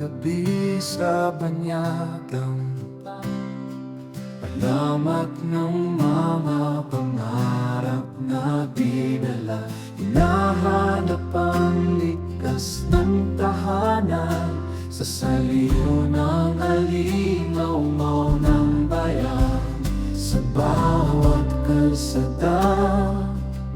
gabi sa banyagang alamat ng mga pangarap na dinala. Hinahanap ang likas ng tahanan sa saliw ng alingaw-ngaw ng bayan. Sa bawat kalsada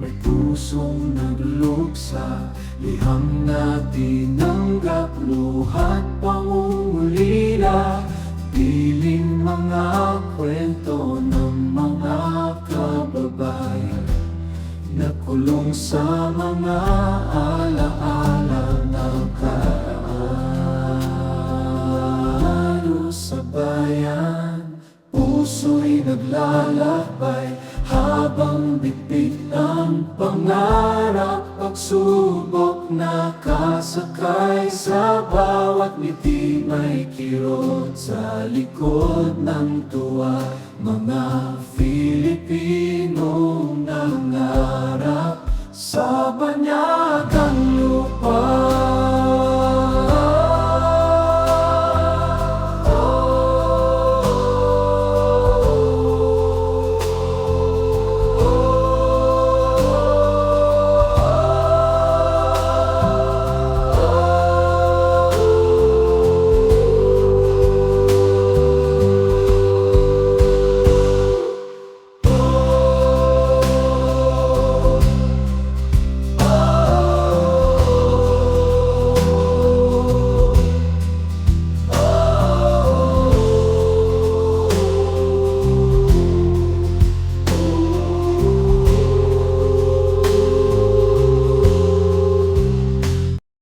may pusong nagluksa, liham na tinanggap, luha't pangungulila, piling mga kwento ng mga kababayan, nakulong sa mga alaala ng karaan. Sa bayan, puso'y naglalakbay habang bitbit ang pangarap, pagsubok nakasakay. Sa bawat ngiti may kirot, sa likod ng tuwa mga Filipinong nangarap sa banyagang lupa.